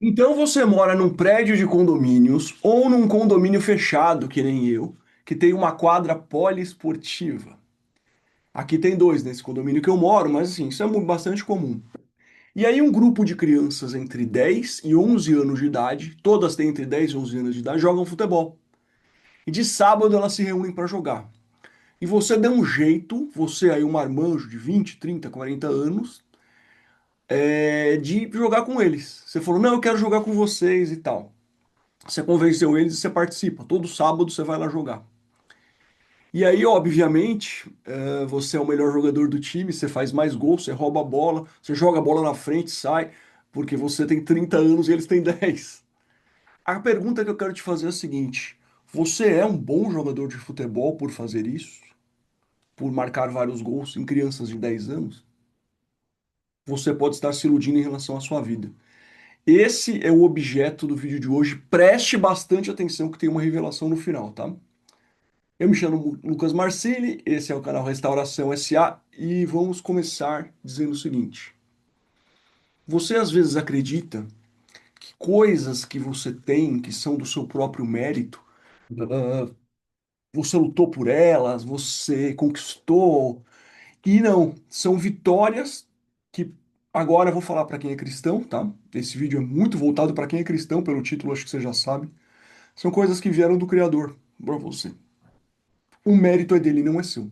Então você mora num prédio de condomínios ou num condomínio fechado, que nem eu, que tem uma quadra poliesportiva. Aqui tem dois nesse condomínio que eu moro, mas assim, isso é bastante comum. E aí um grupo de crianças entre 10 e 11 anos de idade, todas têm entre 10 e 11 anos de idade, jogam futebol. E de sábado elas se reúnem para jogar. E você dá um jeito, você aí um marmanjo de 20, 30, 40 anos, de jogar com eles. Você falou, não, eu quero jogar com vocês e tal. Você convenceu eles e você participa. Todo sábado você vai lá jogar. E aí, obviamente, você é o melhor jogador do time, você faz mais gols, você rouba a bola, você joga a bola na frente, sai, porque você tem 30 anos e eles têm 10. A pergunta que eu quero te fazer é a seguinte: você é um bom jogador de futebol por fazer isso? Por marcar vários gols em crianças de 10 anos? Você pode estar se iludindo em relação à sua vida. Esse é o objeto do vídeo de hoje. Preste bastante atenção que tem uma revelação no final, tá? Eu me chamo Lucas Marcilli, esse é o canal Restauração SA e vamos começar dizendo o seguinte: você às vezes acredita que coisas que você tem, que são do seu próprio mérito, ah, você lutou por elas, você conquistou, e não, são vitórias que agora eu vou falar para quem é cristão, tá? Esse vídeo é muito voltado para quem é cristão, pelo título acho que você já sabe. São coisas que vieram do Criador para você. O mérito é dele, não é seu.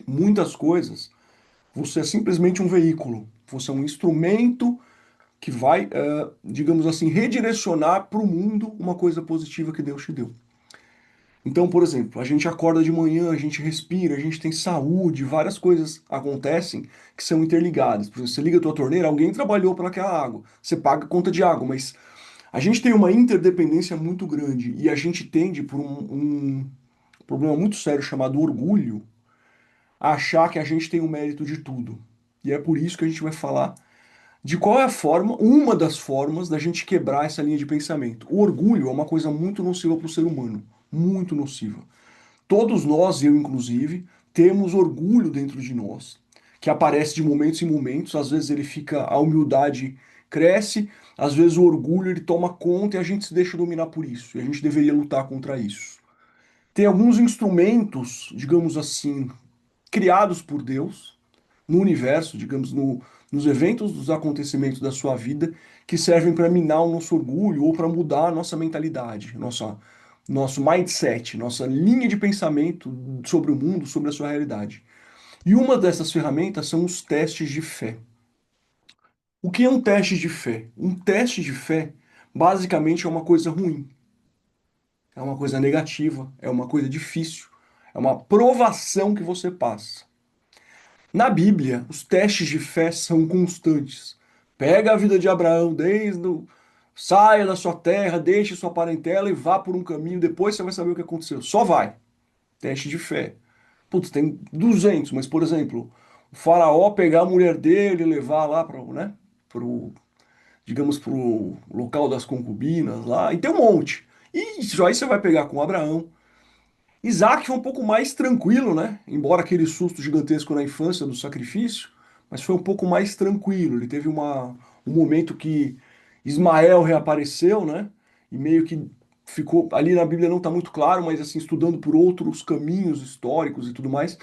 Muitas coisas. Você é simplesmente um veículo. Você é um instrumento que vai, digamos assim, redirecionar para o mundo uma coisa positiva que Deus te deu. Então, por exemplo, a gente acorda de manhã, a gente respira, a gente tem saúde, várias coisas acontecem que são interligadas. Por exemplo, você liga a tua torneira, alguém trabalhou para aquela água. Você paga a conta de água, mas a gente tem uma interdependência muito grande e a gente tende, por um problema muito sério chamado orgulho, a achar que a gente tem o mérito de tudo. E é por isso que a gente vai falar de qual é a forma, uma das formas da gente quebrar essa linha de pensamento. O orgulho é uma coisa muito nociva para o ser humano, muito nociva. Todos nós, eu inclusive, temos orgulho dentro de nós, que aparece de momentos em momentos, às vezes ele fica, a humildade cresce, às vezes o orgulho ele toma conta e a gente se deixa dominar por isso, e a gente deveria lutar contra isso. Tem alguns instrumentos, digamos assim, criados por Deus, no universo, digamos, nos eventos, dos acontecimentos da sua vida, que servem para minar o nosso orgulho ou para mudar a nossa mentalidade, nosso mindset, nossa linha de pensamento sobre o mundo, sobre a sua realidade. E uma dessas ferramentas são os testes de fé. O que é um teste de fé? Um teste de fé, basicamente, é uma coisa ruim, é uma coisa negativa, é uma coisa difícil, é uma provação que você passa. Na Bíblia, os testes de fé são constantes. Pega a vida de Abraão, saia da sua terra, deixe sua parentela e vá por um caminho, depois você vai saber o que aconteceu. Só vai. Teste de fé. Putz, tem 200, mas por exemplo, o faraó pegar a mulher dele e levar lá para, né, pro, digamos, pro local das concubinas lá, e tem um monte. E isso aí você vai pegar com Abraão. Isaac foi um pouco mais tranquilo, né? Embora aquele susto gigantesco na infância do sacrifício, mas foi um pouco mais tranquilo. Ele teve um momento que Ismael reapareceu, né? E meio que ficou ali na Bíblia não está muito claro, mas assim estudando por outros caminhos históricos e tudo mais,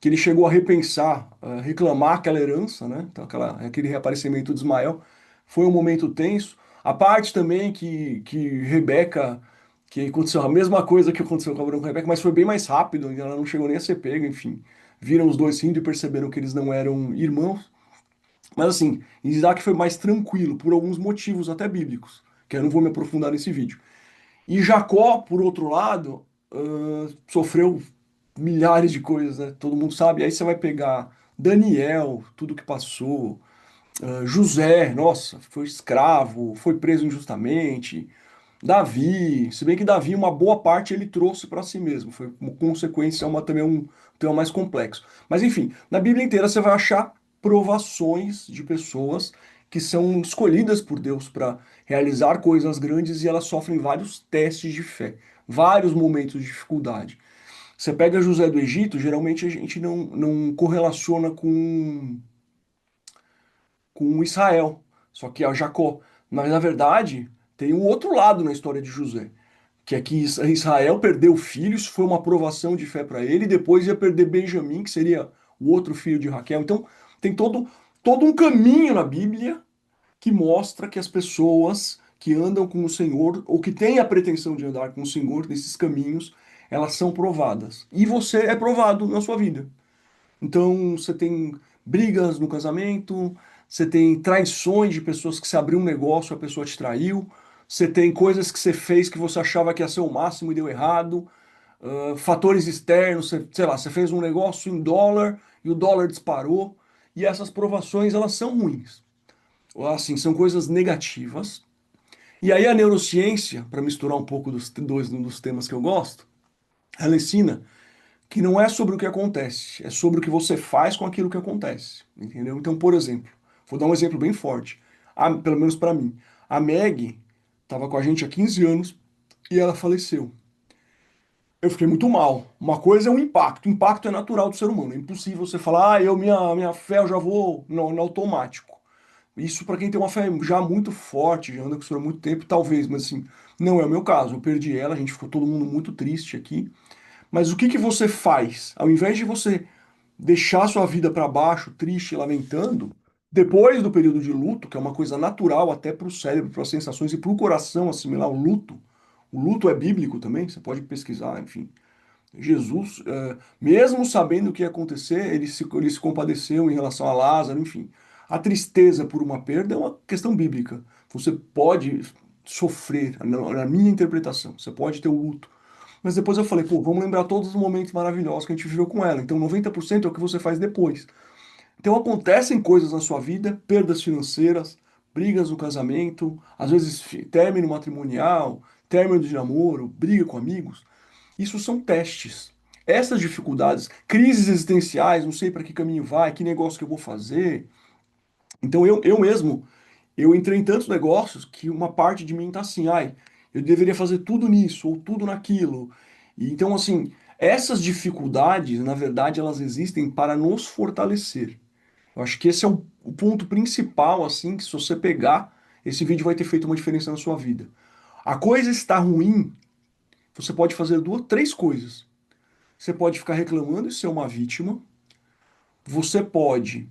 que ele chegou a repensar, a reclamar aquela herança, né? Então aquele reaparecimento de Ismael foi um momento tenso. A parte também que Rebeca que aconteceu a mesma coisa que aconteceu com Abraão e Rebeca, mas foi bem mais rápido, ela não chegou nem a ser pega, enfim. Viram os dois rindo e perceberam que eles não eram irmãos. Mas assim, Isaac foi mais tranquilo, por alguns motivos até bíblicos, que eu não vou me aprofundar nesse vídeo. E Jacó, por outro lado, sofreu milhares de coisas, né? Todo mundo sabe. Aí você vai pegar Daniel, tudo que passou, José, nossa, foi escravo, foi preso injustamente. Davi, se bem que Davi, uma boa parte ele trouxe para si mesmo, foi uma consequência, também um tema mais complexo. Mas enfim, na Bíblia inteira você vai achar provações de pessoas que são escolhidas por Deus para realizar coisas grandes e elas sofrem vários testes de fé, vários momentos de dificuldade. Você pega José do Egito, geralmente a gente não correlaciona com Israel, só que a Jacó. Mas na verdade, tem um outro lado na história de José, que é que Israel perdeu filhos, foi uma provação de fé para ele, e depois ia perder Benjamim, que seria o outro filho de Raquel. Então, tem todo um caminho na Bíblia que mostra que as pessoas que andam com o Senhor, ou que têm a pretensão de andar com o Senhor nesses caminhos, elas são provadas. E você é provado na sua vida. Então, você tem brigas no casamento, você tem traições de pessoas que se abriu um negócio, a pessoa te traiu, você tem coisas que você fez que você achava que ia ser o máximo e deu errado, fatores externos, sei lá, você fez um negócio em dólar e o dólar disparou, e essas provações, elas são ruins. Assim, são coisas negativas. E aí a neurociência, para misturar um pouco dos dois dos temas que eu gosto, ela ensina que não é sobre o que acontece, é sobre o que você faz com aquilo que acontece, entendeu? Então, por exemplo, vou dar um exemplo bem forte, pelo menos para mim. A Meg estava com a gente há 15 anos e ela faleceu. Eu fiquei muito mal. Uma coisa é o impacto. O impacto é natural do ser humano. É impossível você falar, minha fé, eu já vou no automático. Isso para quem tem uma fé já muito forte, já anda com o Senhor há muito tempo, talvez, mas assim, não é o meu caso. Eu perdi ela, a gente ficou todo mundo muito triste aqui. Mas o que que você faz? Ao invés de você deixar sua vida para baixo, triste, lamentando, depois do período de luto, que é uma coisa natural até para o cérebro, para as sensações e para o coração assimilar o luto. O luto é bíblico também, você pode pesquisar, enfim. Jesus, mesmo sabendo o que ia acontecer, ele se compadeceu em relação a Lázaro, enfim. A tristeza por uma perda é uma questão bíblica. Você pode sofrer, na minha interpretação, você pode ter o luto. Mas depois eu falei, pô, vamos lembrar todos os momentos maravilhosos que a gente viveu com ela. Então 90% é o que você faz depois. Então acontecem coisas na sua vida, perdas financeiras, brigas no casamento, às vezes término matrimonial, término de namoro, briga com amigos. Isso são testes. Essas dificuldades, crises existenciais, não sei para que caminho vai, que negócio que eu vou fazer. Então eu mesmo, eu entrei em tantos negócios que uma parte de mim tá assim, ai, eu deveria fazer tudo nisso ou tudo naquilo. E então assim, essas dificuldades, na verdade, elas existem para nos fortalecer. Eu acho que esse é o ponto principal, assim, que se você pegar, esse vídeo vai ter feito uma diferença na sua vida. A coisa está ruim, você pode fazer duas, três coisas. Você pode ficar reclamando e ser uma vítima. Você pode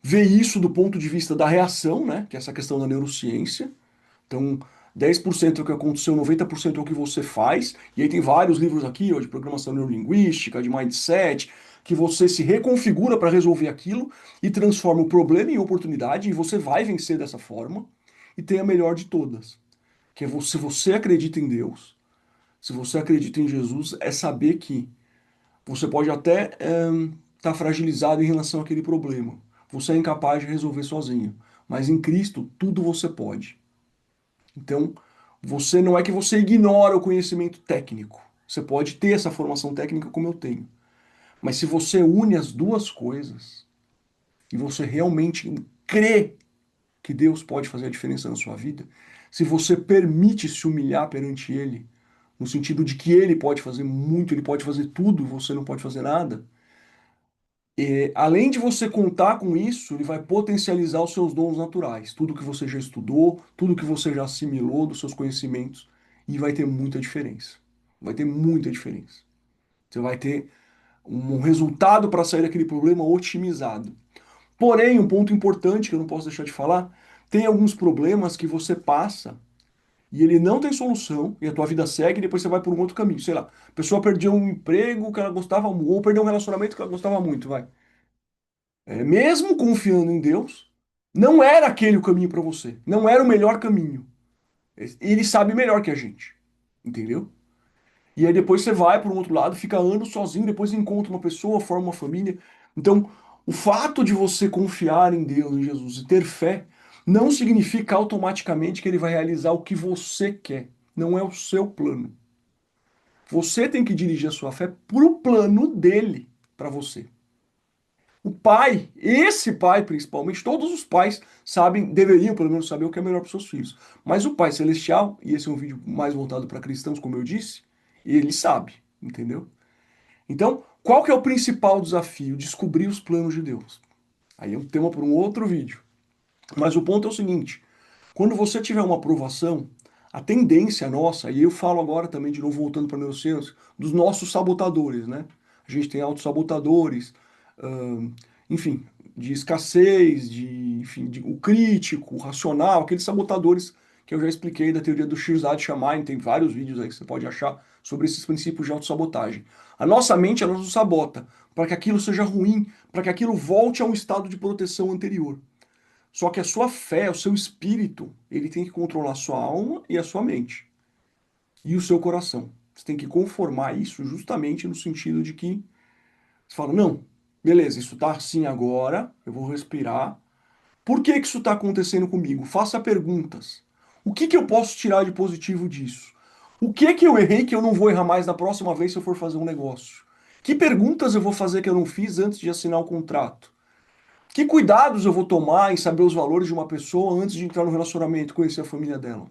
ver isso do ponto de vista da reação, né? Que é essa questão da neurociência. Então, 10% é o que aconteceu, 90% é o que você faz. E aí tem vários livros aqui, ó, de programação neurolinguística, de mindset, que você se reconfigura para resolver aquilo e transforma o problema em oportunidade e você vai vencer dessa forma. E tem a melhor de todas, que é se você acredita em Deus, se você acredita em Jesus, é saber que você pode até estar fragilizado em relação àquele problema. Você é incapaz de resolver sozinho. Mas em Cristo, tudo você pode. Então, você não é que você ignora o conhecimento técnico. Você pode ter essa formação técnica como eu tenho. Mas se você une as duas coisas e você realmente crê que Deus pode fazer a diferença na sua vida, se você permite se humilhar perante Ele, no sentido de que Ele pode fazer muito, Ele pode fazer tudo, você não pode fazer nada. Além de você contar com isso, ele vai potencializar os seus dons naturais, tudo que você já estudou, tudo que você já assimilou dos seus conhecimentos, e vai ter muita diferença. Vai ter muita diferença. Você vai ter um resultado para sair daquele problema otimizado. Porém, um ponto importante que eu não posso deixar de falar, tem alguns problemas que você passa e ele não tem solução, e a tua vida segue, e depois você vai por um outro caminho. Sei lá, a pessoa perdeu um emprego que ela gostava, ou perdeu um relacionamento que ela gostava muito, vai. Mesmo confiando em Deus, não era aquele o caminho para você. Não era o melhor caminho. Ele sabe melhor que a gente. Entendeu? E aí depois você vai para um outro lado, fica anos sozinho, depois encontra uma pessoa, forma uma família. Então, o fato de você confiar em Deus, em Jesus e ter fé, não significa automaticamente que ele vai realizar o que você quer. Não é o seu plano. Você tem que dirigir a sua fé para o plano dele para você. O pai, esse pai principalmente, todos os pais sabem, deveriam pelo menos saber o que é melhor para os seus filhos. Mas o Pai Celestial, e esse é um vídeo mais voltado para cristãos, como eu disse, ele sabe, entendeu? Então, qual que é o principal desafio? Descobrir os planos de Deus. Aí é um tema para um outro vídeo. Mas o ponto é o seguinte: Quando você tiver uma aprovação, a tendência nossa, e eu falo agora também, de novo, voltando para a neurociência, dos nossos sabotadores, né? A gente tem autossabotadores, ahn, enfim, de escassez, enfim, o crítico, o racional, aqueles sabotadores que eu já expliquei da teoria do Shirzad-Shammai, tem vários vídeos aí que você pode achar sobre esses princípios de autossabotagem. A nossa mente, ela nos sabota para que aquilo seja ruim, para que aquilo volte a um estado de proteção anterior. Só que a sua fé, o seu espírito, ele tem que controlar a sua alma e a sua mente. E o seu coração. Você tem que conformar isso justamente no sentido de que você fala, não, beleza, isso tá assim agora, eu vou respirar. Por que que isso está acontecendo comigo? Faça perguntas. O que que eu posso tirar de positivo disso? O que que eu errei que eu não vou errar mais na próxima vez se eu for fazer um negócio? Que perguntas eu vou fazer que eu não fiz antes de assinar o contrato? Que cuidados eu vou tomar em saber os valores de uma pessoa antes de entrar no relacionamento, conhecer a família dela?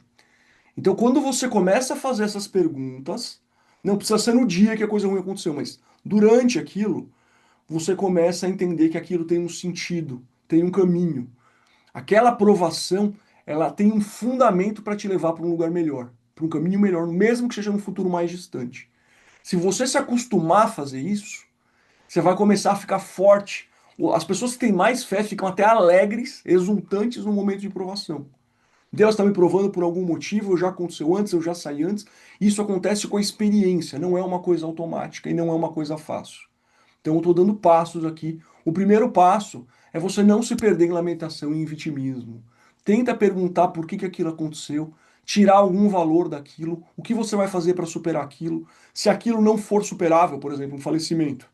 Então, quando você começa a fazer essas perguntas, não precisa ser no dia que a coisa ruim aconteceu, mas durante aquilo, você começa a entender que aquilo tem um sentido, tem um caminho. Aquela aprovação, ela tem um fundamento para te levar para um lugar melhor, para um caminho melhor, mesmo que seja no futuro mais distante. Se você se acostumar a fazer isso, você vai começar a ficar forte. As pessoas que têm mais fé ficam até alegres, exultantes no momento de provação. Deus está me provando por algum motivo, já aconteceu antes, eu já saí antes. Isso acontece com a experiência, não é uma coisa automática e não é uma coisa fácil. Então eu estou dando passos aqui. O primeiro passo é você não se perder em lamentação e em vitimismo. Tenta perguntar por que que aquilo aconteceu, tirar algum valor daquilo, o que você vai fazer para superar aquilo. Se aquilo não for superável, por exemplo, um falecimento,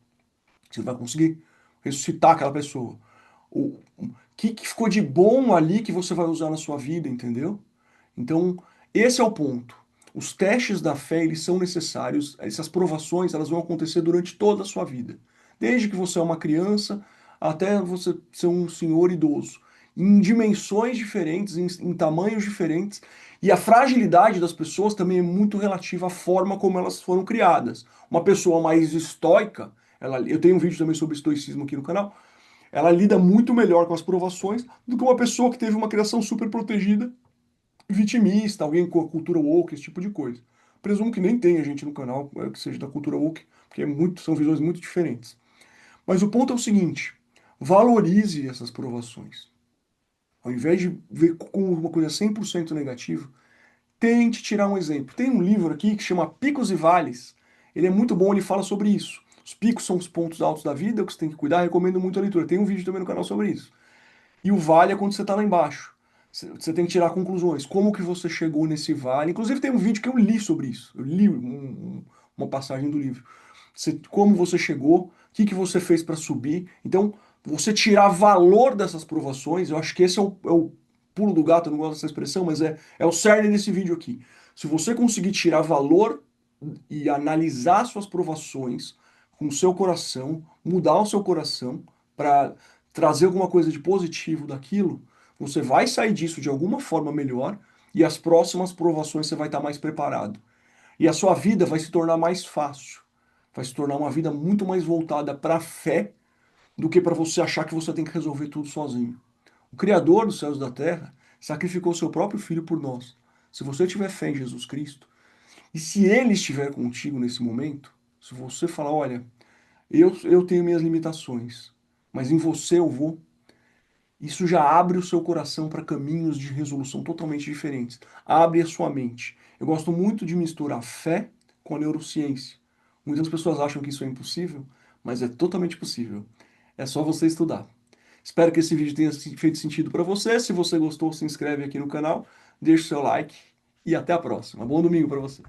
você vai conseguir ressuscitar aquela pessoa. O que ficou de bom ali que você vai usar na sua vida, entendeu? Então, esse é o ponto. Os testes da fé, eles são necessários, essas provações, elas vão acontecer durante toda a sua vida. Desde que você é uma criança até você ser um senhor idoso. Em dimensões diferentes, em tamanhos diferentes. E a fragilidade das pessoas também é muito relativa à forma como elas foram criadas. Uma pessoa mais estoica, eu tenho um vídeo também sobre estoicismo aqui no canal, ela lida muito melhor com as provações do que uma pessoa que teve uma criação super protegida, vitimista, alguém com a cultura woke, esse tipo de coisa. Presumo que nem tenha gente no canal que seja da cultura woke, porque são visões muito diferentes. Mas o ponto é o seguinte: valorize essas provações. Ao invés de ver como uma coisa 100% negativa, tente tirar um exemplo. Tem um livro aqui que chama Picos e Vales. Ele é muito bom, ele fala sobre isso. Os picos são os pontos altos da vida que você tem que cuidar, recomendo muito a leitura. Tem um vídeo também no canal sobre isso. E o vale é quando você está lá embaixo. Você tem que tirar conclusões. Como que você chegou nesse vale? Inclusive tem um vídeo que eu li sobre isso. Eu li uma passagem do livro. Como você chegou, o que que você fez para subir. Então, você tirar valor dessas provações, eu acho que esse é o pulo do gato, eu não gosto dessa expressão, mas é o cerne desse vídeo aqui. Se você conseguir tirar valor e analisar suas provações com o seu coração, mudar o seu coração para trazer alguma coisa de positivo daquilo, você vai sair disso de alguma forma melhor e as próximas provações você vai estar mais preparado. E a sua vida vai se tornar mais fácil. Vai se tornar uma vida muito mais voltada para a fé do que para você achar que você tem que resolver tudo sozinho. O Criador dos céus e da terra sacrificou seu próprio filho por nós. Se você tiver fé em Jesus Cristo, e se ele estiver contigo nesse momento, se você falar, olha, eu tenho minhas limitações, mas em você eu vou, isso já abre o seu coração para caminhos de resolução totalmente diferentes. Abre a sua mente. Eu gosto muito de misturar fé com a neurociência. Muitas pessoas acham que isso é impossível, mas é totalmente possível. É só você estudar. Espero que esse vídeo tenha feito sentido para você. Se você gostou, se inscreve aqui no canal, deixa o seu like e até a próxima. Bom domingo para você.